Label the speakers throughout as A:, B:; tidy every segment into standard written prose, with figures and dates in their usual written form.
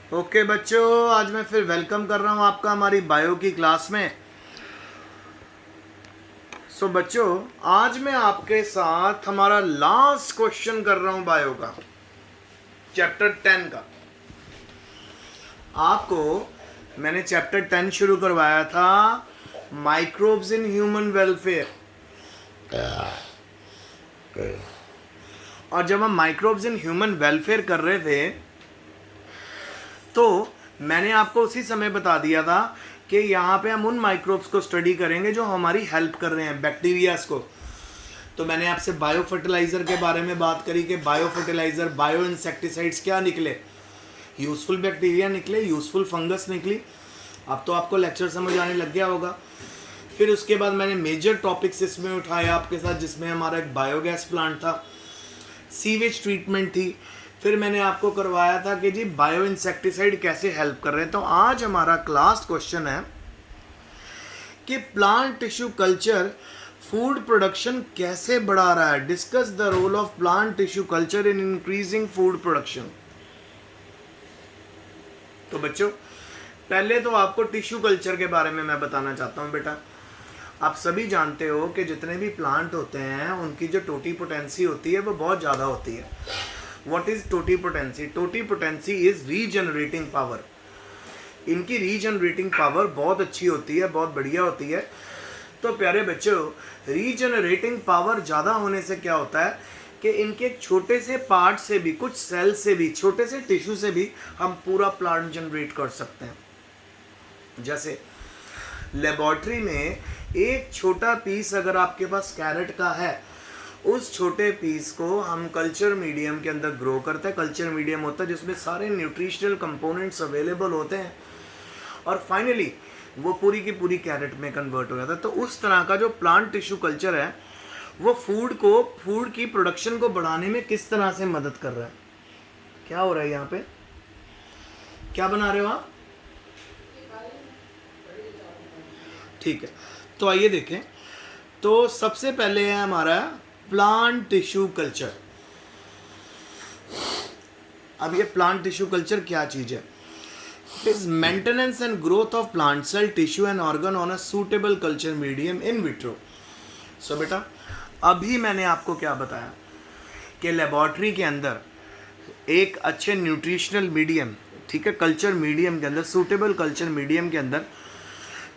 A: Okay बच्चों, आज मैं फिर वेलकम कर रहा हूँ आपका हमारी बायो की क्लास में। बच्चों, आज मैं आपके साथ हमारा लास्ट क्वेश्चन कर रहा हूँ बायो का, चैप्टर 10 का। आपको मैंने चैप्टर 10 शुरू करवाया था, माइक्रोब्स इन ह्यूमन वेलफेयर। और जब हम माइक्रोब्स इन ह्यूमन वेलफेयर कर रहे थे तो मैंने आपको उसी समय बता दिया था कि यहाँ पे हम उन माइक्रोब्स को स्टडी करेंगे जो हमारी हेल्प कर रहे हैं, बैक्टीरियाज को। तो मैंने आपसे बायो फर्टिलाइज़र के बारे में बात करी कि बायो फर्टिलाइज़र, बायो इंसेक्टिसाइड्स क्या निकले, यूज़फुल बैक्टीरिया निकले, यूज़फुल फंगस निकली। अब तो आपको लेक्चर समझ आने लग गया होगा। फिर उसके बाद मैंने मेजर टॉपिक्स इसमें उठाया आपके साथ, जिसमें हमारा एक बायोगैस प्लांट था, सीवेज ट्रीटमेंट थी। फिर मैंने आपको करवाया था कि जी बायो इंसेक्टिसाइड कैसे हेल्प कर रहे हैं। तो आज हमारा लास्ट क्वेश्चन है कि plant tissue culture food production कैसे बढ़ा रहा है। Discuss the role of plant tissue culture in increasing food production. तो बच्चों, पहले तो आपको टिश्यू कल्चर के बारे में मैं बताना चाहता हूँ। बेटा, आप सभी जानते हो कि जितने भी प्लांट होते हैं उनकी जो टोटीपोटेंसी होती है वो बहुत ज़्यादा होती है। What is totipotency? Totipotency is regenerating power. इनकी रीजनरेटिंग पावर बहुत अच्छी होती है, बहुत बढ़िया होती है। तो प्यारे बच्चों, रीजनरेटिंग पावर ज़्यादा होने से क्या होता है कि इनके एक छोटे से पार्ट से भी, कुछ सेल से भी, छोटे से टिश्यू से भी हम पूरा प्लांट जनरेट कर सकते हैं। जैसे लेबोरेटरी में एक छोटा पीस अगर आपके पास कैरेट का है, उस छोटे पीस को हम कल्चर मीडियम के अंदर ग्रो करते हैं। कल्चर मीडियम होता है जिसमें सारे न्यूट्रिशनल कंपोनेंट्स अवेलेबल होते हैं और फाइनली वो पूरी की पूरी कैरेट में कन्वर्ट हो जाता है। तो उस तरह का जो प्लांट टिश्यू कल्चर है वो फूड की प्रोडक्शन को बढ़ाने में किस तरह से मदद कर रहा है। क्या हो रहा है यहाँ पे? क्या बना रहे हो आप? ठीक है, तो आइए देखें। तो सबसे पहले है हमारा प्लांट टिश्यू कल्चर। अब ये प्लांट टिश्यू कल्चर क्या चीज़ है? It is maintenance and growth of plant cell, tissue and organ on a suitable culture medium in vitro. So बेटा, अभी मैंने आपको क्या बताया कि लेबोरेटरी के अंदर एक अच्छे न्यूट्रिशनल मीडियम, ठीक है, कल्चर मीडियम के अंदर, सूटेबल कल्चर मीडियम के अंदर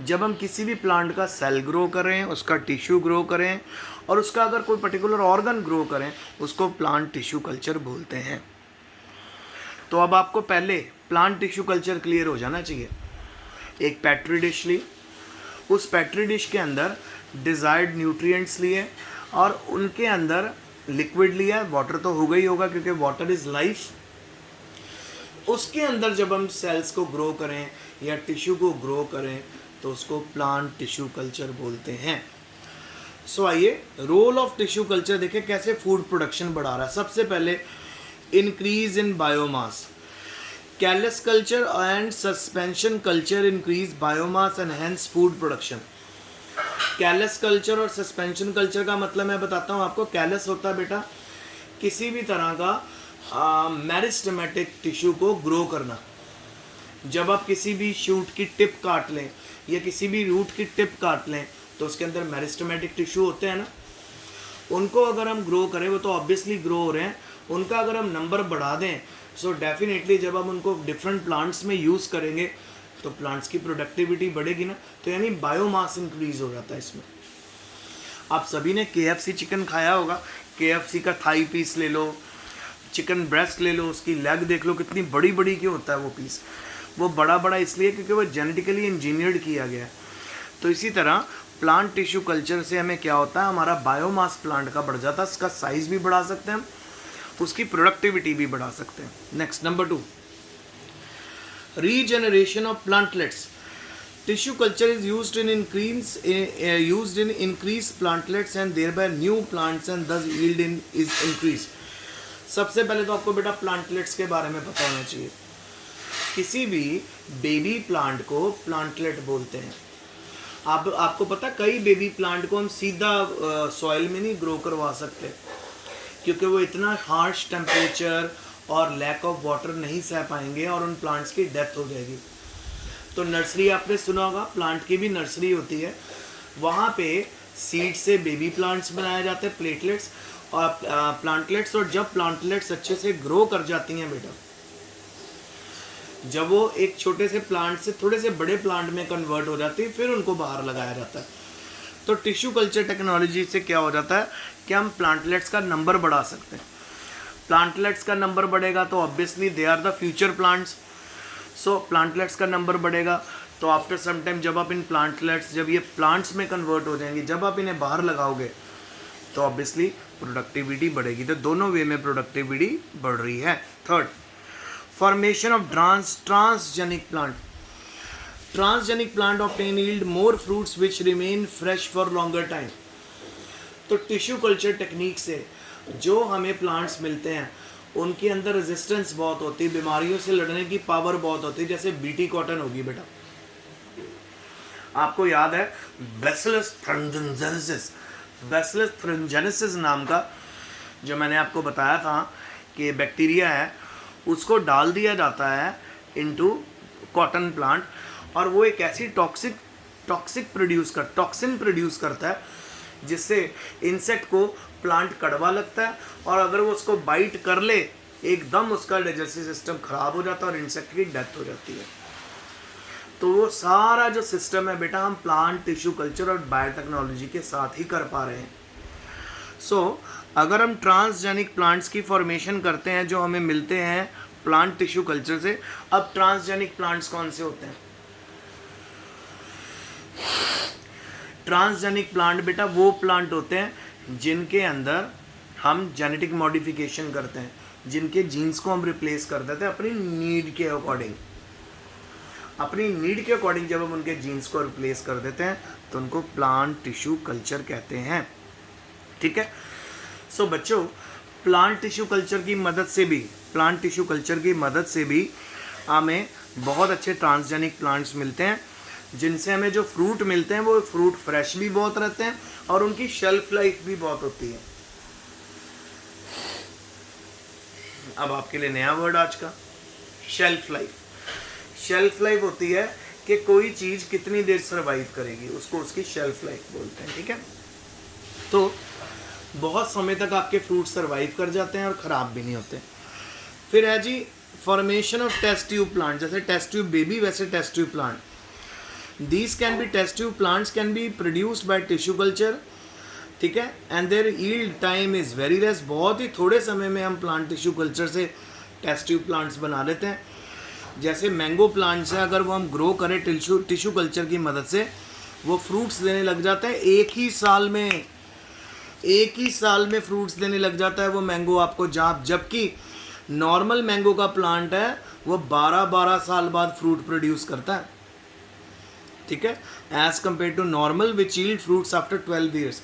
A: जब हम किसी भी प्लांट का सेल ग्रो करें, उसका टिश्यू ग्रो करें और उसका अगर कोई पर्टिकुलर ऑर्गन ग्रो करें, उसको प्लांट टिश्यू कल्चर बोलते हैं। तो अब आपको पहले प्लांट टिश्यू कल्चर क्लियर हो जाना चाहिए। एक पेट्री डिश ली, उस पेट्री डिश के अंदर डिज़ायर्ड न्यूट्रिएंट्स लिए और उनके अंदर लिक्विड लिया। वाटर तो होगा ही होगा क्योंकि वाटर इज़ लाइफ। उसके अंदर जब हम सेल्स को ग्रो करें या टिश्यू को ग्रो करें तो उसको प्लांट टिश्यू कल्चर बोलते हैं। सो आइए रोल ऑफ टिश्यू कल्चर देखें कैसे फूड प्रोडक्शन बढ़ा रहा है। सबसे पहले increase in biomass. Callus culture and suspension culture increase biomass and hence food production. Callus culture और सस्पेंशन कल्चर का मतलब मैं बताता हूँ आपको। कैलस होता है बेटा किसी भी तरह का मेरिस्टेमेटिक टिश्यू को ग्रो करना। जब आप किसी भी शूट की टिप काट लें या किसी भी रूट की टिप काट लें तो उसके अंदर मेरिस्टेमेटिक टिश्यू होते हैं ना, उनको अगर हम ग्रो करें, वो तो ऑब्वियसली ग्रो हो रहे हैं, उनका अगर हम नंबर बढ़ा दें सो डेफिनेटली जब हम उनको डिफरेंट प्लांट्स में यूज़ करेंगे तो प्लांट्स की प्रोडक्टिविटी बढ़ेगी ना। तो यानी बायोमास इंक्रीज हो जाता है इसमें। आप सभी ने KFC चिकन खाया होगा। KFC का थाई पीस ले लो, चिकन ब्रेस्ट ले लो, उसकी लेग देख लो कितनी बड़ी बड़ी क्यों होता है वो पीस। वो बड़ा बड़ा इसलिए क्योंकि वो जेनेटिकली इंजीनियर्ड किया गया है। तो इसी तरह प्लांट टिश्यू कल्चर से हमें क्या होता है, हमारा बायोमास प्लांट का बढ़ जाता है, उसका साइज भी बढ़ा सकते हैं, उसकी प्रोडक्टिविटी भी बढ़ा सकते हैं। Next number 2, regeneration of plantlets. Tissue culture is used in increase plantlets and thereby new plants and दस यील्ड इज इंक्रीज। सबसे पहले तो आपको बेटा प्लांटलेट्स के बारे में पता होना चाहिए। किसी भी बेबी प्लांट को प्लांटलेट बोलते हैं। आपको पता, कई बेबी प्लांट को हम सीधा सॉइल में नहीं ग्रो करवा सकते क्योंकि वो इतना हार्श टेम्परेचर और लैक ऑफ वाटर नहीं सह पाएंगे और उन प्लांट्स की डेथ हो जाएगी। तो नर्सरी आपने सुना होगा, प्लांट की भी नर्सरी होती है, वहाँ पे सीड से बेबी प्लांट्स बनाए जाते हैं, प्लेटलेट्स और प्लांटलेट्स। और जब प्लांटलेट्स अच्छे से ग्रो कर जाती हैं बेटा, जब वो एक छोटे से प्लांट से थोड़े से बड़े प्लांट में कन्वर्ट हो जाती है, फिर उनको बाहर लगाया जाता है। तो टिश्यू कल्चर टेक्नोलॉजी से क्या हो जाता है कि हम प्लांटलेट्स का नंबर बढ़ा सकते हैं। प्लांटलेट्स का नंबर बढ़ेगा तो obviously they are the future plants. So plantlets का नंबर बढ़ेगा तो आफ्टर सम टाइम जब आप इन प्लांटलेट्स, जब ये प्लांट्स में कन्वर्ट हो जाएंगे, जब आप इन्हें बाहर लगाओगे तो ऑब्वियसली प्रोडक्टिविटी बढ़ेगी। तो दोनों वे में प्रोडक्टिविटी बढ़ रही है। Third, formation of transgenic plant. Transgenic plant obtain yield more fruits which remain fresh for longer time. तो टिश्यू कल्चर टेक्निक से जो हमें प्लांट्स मिलते हैं उनके अंदर रेजिस्टेंस बहुत होती है, बीमारियों से लड़ने की पावर बहुत होती है। जैसे बीटी कॉटन होगी बेटा, आपको याद है बैसिलस थ्रिंजेंसिस, बैसिलस थ्रिंजेंसिस नाम का जो मैंने आपको बताया था कि बैक्टीरिया है, उसको डाल दिया जाता है इनटू कॉटन प्लांट और वो एक ऐसी टॉक्सिन प्रोड्यूस करता है जिससे इंसेक्ट को प्लांट कड़वा लगता है और अगर वो उसको बाइट कर ले एकदम उसका डाइजेस्टिव सिस्टम खराब हो जाता है और इंसेक्ट की डेथ हो जाती है। तो वो सारा जो सिस्टम है बेटा हम प्लांट टिश्यू कल्चर और बायोटेक्नोलॉजी के साथ ही कर पा रहे हैं। सो अगर हम ट्रांसजेनिक प्लांट्स की फॉर्मेशन करते हैं जो हमें मिलते हैं प्लांट टिश्यू कल्चर से। अब ट्रांसजेनिक प्लांट्स कौन से होते हैं? ट्रांसजेनिक प्लांट बेटा वो प्लांट होते हैं जिनके अंदर हम जेनेटिक मॉडिफिकेशन करते हैं, जिनके जीन्स को हम रिप्लेस कर देते हैं अपनी नीड के अकॉर्डिंग। अपनी नीड के अकॉर्डिंग जब हम उनके जीन्स को रिप्लेस कर देते हैं तो उनको प्लांट टिश्यू कल्चर कहते हैं। ठीक है। सो बच्चों, प्लांट टिश्यू कल्चर की मदद से भी हमें बहुत अच्छे ट्रांसजेनिक प्लांट्स मिलते हैं जिनसे हमें जो फ्रूट मिलते हैं वो फ्रूट फ्रेश भी बहुत रहते हैं और उनकी शेल्फ लाइफ भी बहुत होती है। अब आपके लिए नया वर्ड आज का, शेल्फ लाइफ। शेल्फ लाइफ होती है कि कोई चीज़ कितनी देर सर्वाइव करेगी, उसको उसकी शेल्फ लाइफ बोलते हैं। ठीक है। तो बहुत समय तक आपके फ्रूट सर्वाइव कर जाते हैं और ख़राब भी नहीं होते। फिर है जी formation of test tube plant. जैसे टेस्ट ट्यूब बेबी वैसे test tube plant. These can be test tube plants can be produced by tissue culture, ठीक है, and their yield time is very less। बहुत ही थोड़े समय में हम प्लांट टिश्यू कल्चर से टेस्ट ट्यूब प्लांट्स बना लेते हैं। जैसे मैंगो प्लांट्स है, अगर वो हम ग्रो करें टिश्यू कल्चर की मदद से, वो फ्रूट्स देने लग जाता है एक ही साल में फ्रूट्स देने लग जाता है वो मैंगो आपको। जबकि नॉर्मल मैंगो का प्लांट है वो 12 साल बाद फ्रूट प्रोड्यूस करता है। ठीक है, as compare to normal which yield fruits after 12 years.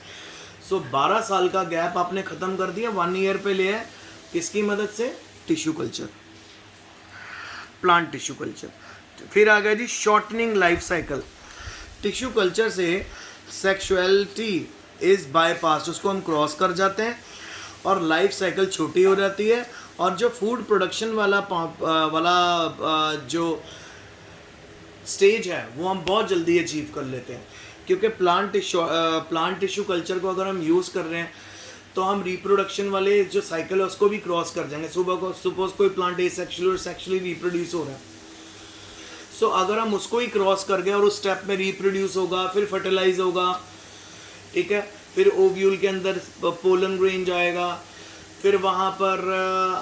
A: So 12 साल का गैप आपने ख़त्म कर दिया, 1 ईयर पे लिया है, किसकी मदद से? Tissue culture, plant tissue culture. फिर आ गया जी shortening life cycle. Tissue culture से सेक्सुअलिटी इज़ बाईपास, उसको हम क्रॉस कर जाते हैं और लाइफ साइकिल छोटी हो जाती है और जो फूड प्रोडक्शन वाला जो स्टेज है वो हम बहुत जल्दी अचीव कर लेते हैं। क्योंकि प्लांट टिश्यू कल्चर को अगर हम यूज़ कर रहे हैं तो हम रिप्रोडक्शन वाले जो साइकिल है उसको भी क्रॉस कर जाएंगे। सपोज कोई प्लांट एसेक्सुअल और सेक्सुअली रिप्रोड्यूस हो रहा है, सो अगर हम उसको ही क्रॉस कर गए और उस स्टेप में रिप्रोड्यूस होगा, फिर फर्टिलाइज होगा, ठीक है, फिर ओव्यूल के अंदर पोलन ग्रेन जाएगा, फिर वहाँ पर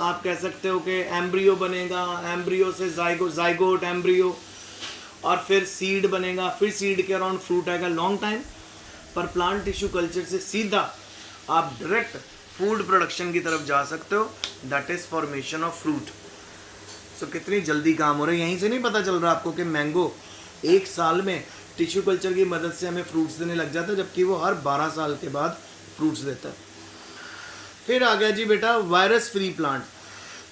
A: आप कह सकते हो कि एम्ब्रियो बनेगा, एम्ब्रियो से जाइगोट एम्ब्रियो, और फिर सीड बनेगा, फिर सीड के अराउंड फ्रूट आएगा, लॉन्ग टाइम। पर प्लांट टिश्यू कल्चर से सीधा आप डायरेक्ट फूड प्रोडक्शन की तरफ जा सकते हो, that is formation of fruit. So कितनी जल्दी काम हो रहा है। यहीं से नहीं पता चल रहा आपको कि मैंगो 1 साल में टिश्यू कल्चर की मदद से हमें फ्रूट्स देने लग जाता है, जबकि वो हर 12 साल के बाद फ्रूट्स देता है। फिर आ गया जी बेटा वायरस फ्री प्लांट।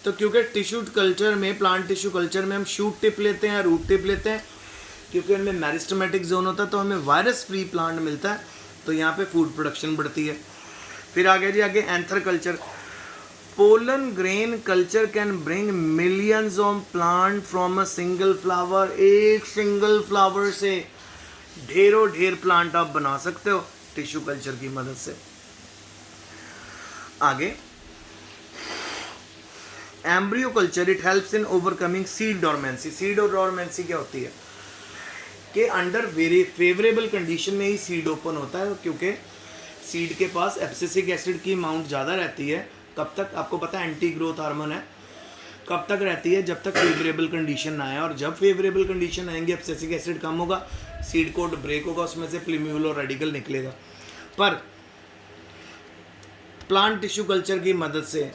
A: तो क्योंकि टिश्यू कल्चर में, प्लांट टिश्यू कल्चर में हम शूट टिप लेते हैं, रूट टिप लेते हैं, क्योंकि उनमें मेरिस्टेमेटिक जोन होता है, तो हमें वायरस फ्री प्लांट मिलता है, तो यहाँ पे फूड प्रोडक्शन बढ़ती है। फिर आ गया जी आगे anther culture. Pollen grain culture can bring millions of plant from a single flower. एक सिंगल फ्लावर से ढेरों ढेर प्लांट आप बना सकते हो टिश्यू कल्चर की मदद से। आगे embryo culture, it helps in overcoming seed dormancy. Seed dormancy क्या होती है कि अंडर वेरी फेवरेबल कंडीशन में ही सीड ओपन होता है, क्योंकि सीड के पास एब्सिसिक एसिड की अमाउंट ज़्यादा रहती है। कब तक? आपको पता है एंटी ग्रोथ हार्मोन है, कब तक रहती है? जब तक फेवरेबल कंडीशन ना आए, और जब फेवरेबल कंडीशन आएंगे एब्सिसिक एसिड कम होगा, सीड कोट ब्रेक होगा, उसमें से प्लीम्यूल और रेडिकल निकलेगा। पर प्लांट टिश्यू कल्चर की मदद से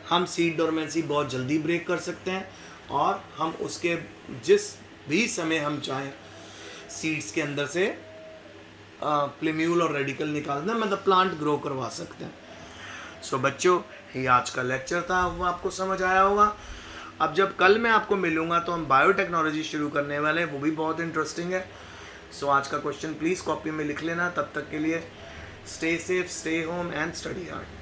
A: हम सीड डोरमेंसी बहुत जल्दी ब्रेक कर सकते हैं, और हम उसके जिस भी समय हम चाहें सीड्स के अंदर से प्लीम्यूल और रेडिकल निकालना, मतलब प्लांट ग्रो करवा सकते हैं। सो बच्चों, ये आज का लेक्चर था, वो आपको समझ आया होगा। अब जब कल मैं आपको मिलूंगा तो हम बायोटेक्नोलॉजी शुरू करने वाले हैं, वो भी बहुत इंटरेस्टिंग है। सो आज का क्वेश्चन प्लीज़ कॉपी में लिख लेना। तब तक के लिए stay safe, stay home and study hard.